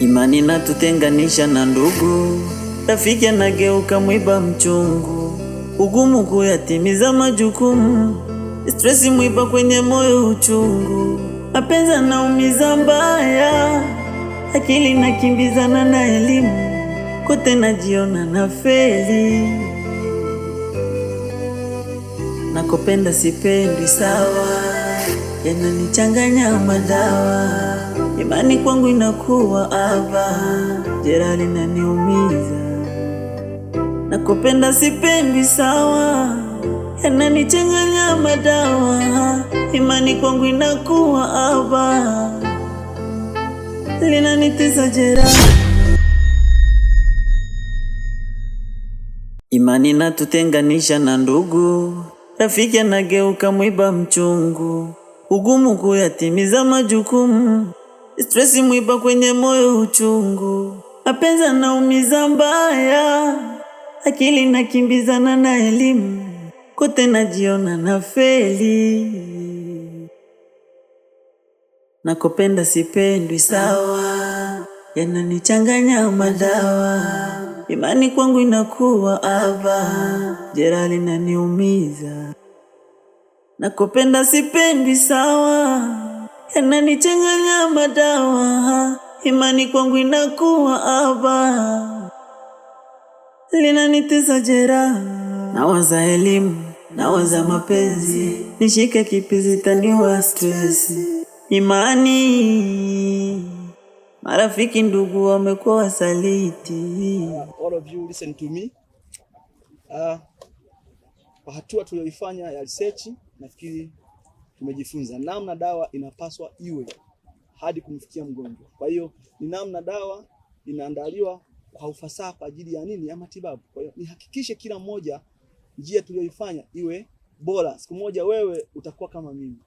Imani inatutenganisha na ndugu, rafiki anageuka mwiba mchungu, ugumu kuyatimiza majukumu, stresi mwiba kwenye moyo uchungu, mapenzi yanaumiza mbaya, akili nakimbizana na elimu, kote najiona na feli, nakopenda sipendwi sawa, yananichanganya madawa, imani kwangu inakuwa aba, jeraha linaniumiza. Nakopenda sipendwi sawa, yananichanganya madawa, imani kwangu inakuwa aba, linanitesa jeraha. Imani inatutenganisha na ndugu, rafiki anageuka mwiba mchungu, ugumu kuyatimiza majukumu, stresi mwiba kwenye moyo uchungu, mapenzi yanaumiza mbaya, akili nakimbizana na elimu, kote najiona na feli, nakopenda sipendwi sawa, yananichanganya madawa, imani kwangu inakuwa aba, jeraha linaniumiza. Nakopenda sipendwi sawa, yananichanganya madawa, imani kwangu inakuwa aba, linanitesa jeraha. Nawaza elimu, nawaza mapenzi, nishike kipi zitaniwa stress. Imani, marafiki ndugu wamekuwa wasaliti. All of you listen to me. Kwa hatua tulioifanya ya research, nafikiri tumejifunza namna dawa inapaswa iwe hadi kumfikia mgonjwa. Kwa hiyo ni namna dawa inaandaliwa kwa ufasaha kwa ajili ya nini? Ya matibabu. Kwa hiyo nihakikishe kila mmoja njia tulioifanya iwe bora. Siku moja wewe utakuwa kama mimi,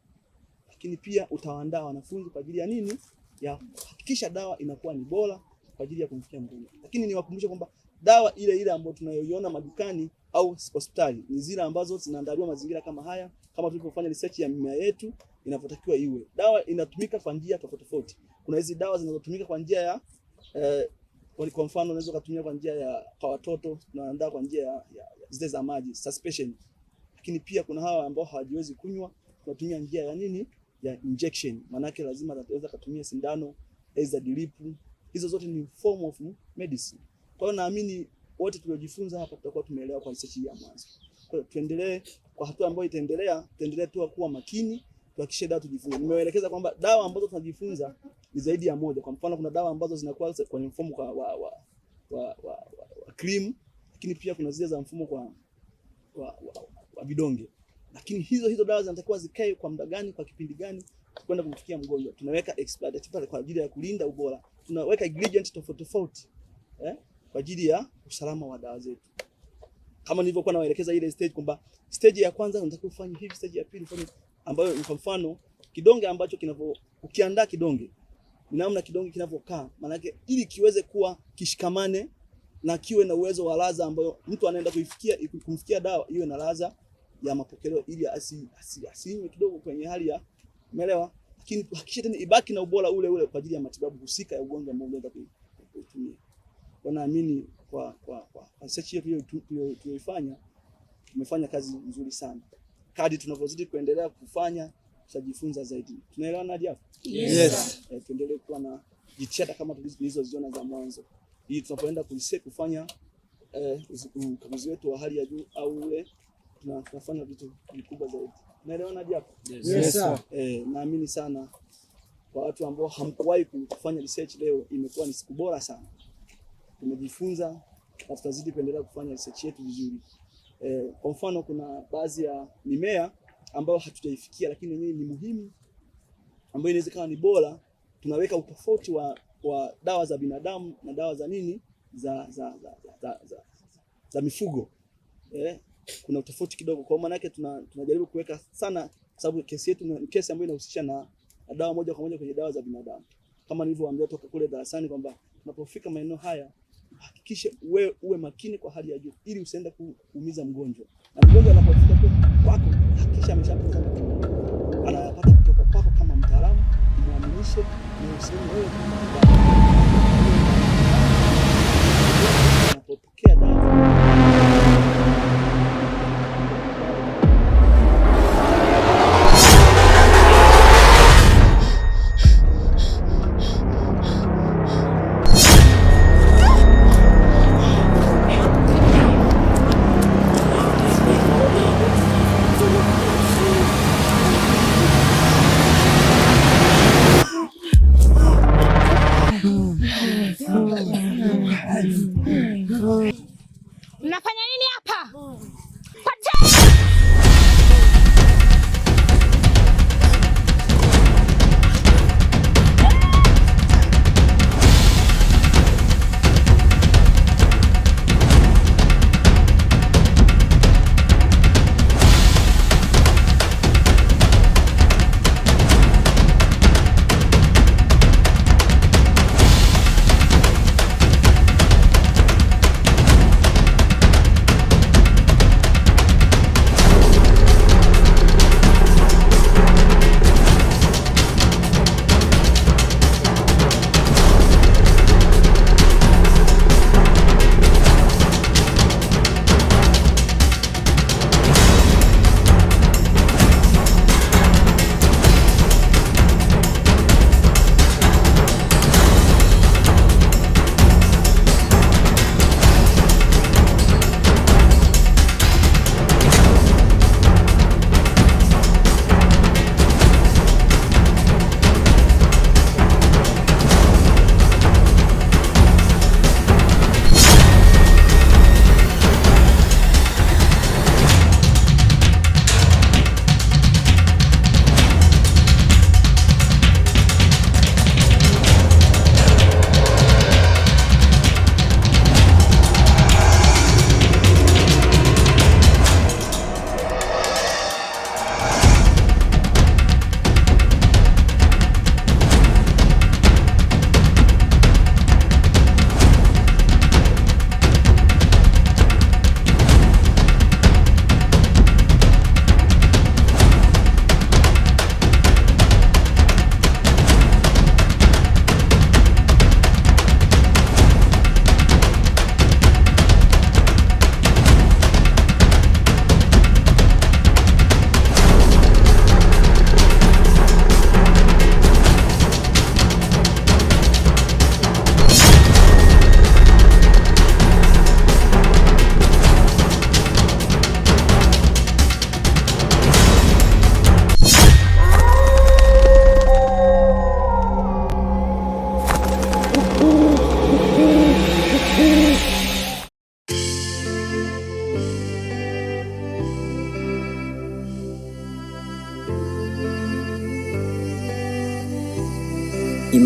lakini pia utawaandaa wanafunzi kwa ajili ya nini? Ya kuhakikisha dawa inakuwa ni bora kwa ajili ya kumfikia mgonjwa. Lakini niwakumbushe kwamba dawa ile ile ambayo tunayoiona madukani au hospitali ni zile ambazo zinaandaliwa mazingira kama haya, kama tulipofanya research ya mimea yetu inavyotakiwa iwe. Dawa inatumika kwa njia tofauti tofauti. Kuna hizi dawa zinazotumika kwa njia ya kwa mfano unaweza kutumia kwa njia ya kwa watoto, tunaandaa kwa njia ya zile za maji suspension. Lakini pia kuna hawa ambao hawajiwezi kunywa, tunatumia njia ya nini? Ya injection. Maana yake lazima ataweza kutumia sindano, aidha drip. Hizo zote ni form of medicine. Kwa hiyo naamini wote tuliojifunza hapa tutakuwa tumeelewa kwa research ya mwanzo. Kwa hiyo tuendelee kwa hatua ambayo tuendelee tu kuwa makini, tuhakikishe dawa tujifunze. Nimewaelekeza kwamba dawa ambazo tunajifunza ni zaidi ya moja. Kwa mfano kuna dawa ambazo zinakuwa kwenye mfumo wa cream, lakini pia kuna zile za mfumo wa vidonge. Lakini hizo dawa zinatakiwa zikae kwa muda gani, kwa kipindi gani kwenda kumfikia mgonjwa. Tunaweka expiry kwa ajili ya kulinda ubora. Tunaweka ingredient tofauti kwa ajili ya usalama wa dawa zetu. Kama nilivyokuwa nawaelekeza ile stage kwamba stage ya kwanza unatakiwa ufanye hivi, stage ya pili ufanye, ambayo kwa mfano kidonge ambacho ukiandaa kidonge, ni namna kidonge kinavyokaa, maana yake ili kiweze kuwa kishikamane na kiwe na uwezo wa ladha ambayo mtu anaenda kumfikia dawa iwe na ladha ya mapokeleo, ili asinywe kidogo kwenye hali ya umeelewa, lakini hakikisha tena ibaki na ubora ule kwa ajili ya matibabu husika ya ugonjwa ambao unaweza kutumia. Kwa naamini kwa research yetu tuliyoifanya tumefanya kazi nzuri sana. Kadri tunavyozidi kuendelea kufanya tutajifunza zaidi. Tunaelewana hadi hapo? Yes. Tuendelee kuwa na jitihada kama tulizoziona za mwanzo, ili tunapoenda kufanya ukaguzi wetu wa hali ya juu au ule tunafanya vitu vikubwa zaidi. Tunaelewana hadi hapo? Yes sir. Naamini sana kwa watu ambao hamkuwahi kufanya research, leo imekuwa ni siku bora sana. Tumejifunza na tutazidi kuendelea kufanya research yetu vizuri. Kwa mfano kuna baadhi ya mimea ambayo hatujaifikia lakini yenyewe ni muhimu, ambayo inaweza kuwa ni bora. Tunaweka utofauti wa dawa za binadamu na dawa za nini za mifugo. Kuna utofauti kidogo, kwa maana yake tunajaribu kuweka sana, sababu kesi yetu ni kesi ambayo inahusisha na dawa moja kwa moja kwenye dawa za binadamu. Kama nilivyowaambia toka kule darasani kwamba tunapofika maeneo haya hakikisha uwe makini kwa hali ya juu ili usiende kuumiza mgonjwa. Na mgonjwa anapofika kwako hakikisha ameshapata anayapata kutoka kwako kama mtaalamu, muaminishe na usiwe wewe kama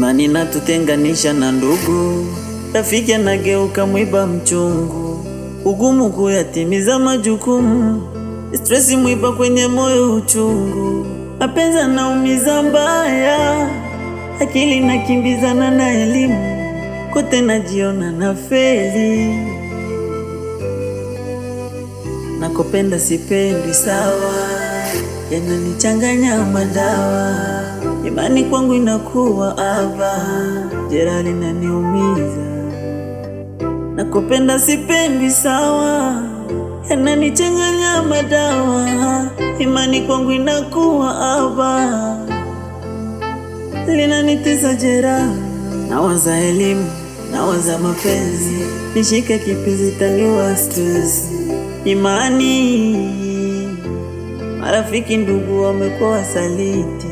imani natutenganisha na ndugu, rafiki anageuka mwiba mchungu, ugumu kuyatimiza majukumu, stresi mwiba kwenye moyo uchungu, mapenzi yanaumiza mbaya, akili nakimbizana na elimu, kote najiona na feli, nakopenda sipendi sawa, yananichanganya madawa, imani kwangu inakuwa ava, jeraha linaniumiza. Nakopenda sipendi sawa, yananichanganya madawa, imani kwangu inakuwa ava, linanitesa jeraha. Nawaza elimu, nawaza mapenzi, nishike kipizi taniwa stress, imani, marafiki ndugu wamekuwa wasaliti.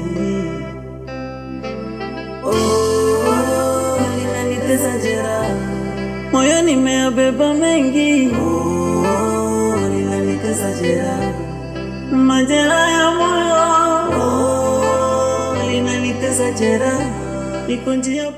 Linanitesa jeraha, moyo nimeyabeba mengi. Linanitesa jeraha, majeraha ya moyo. Linanitesa jeraha, niko njia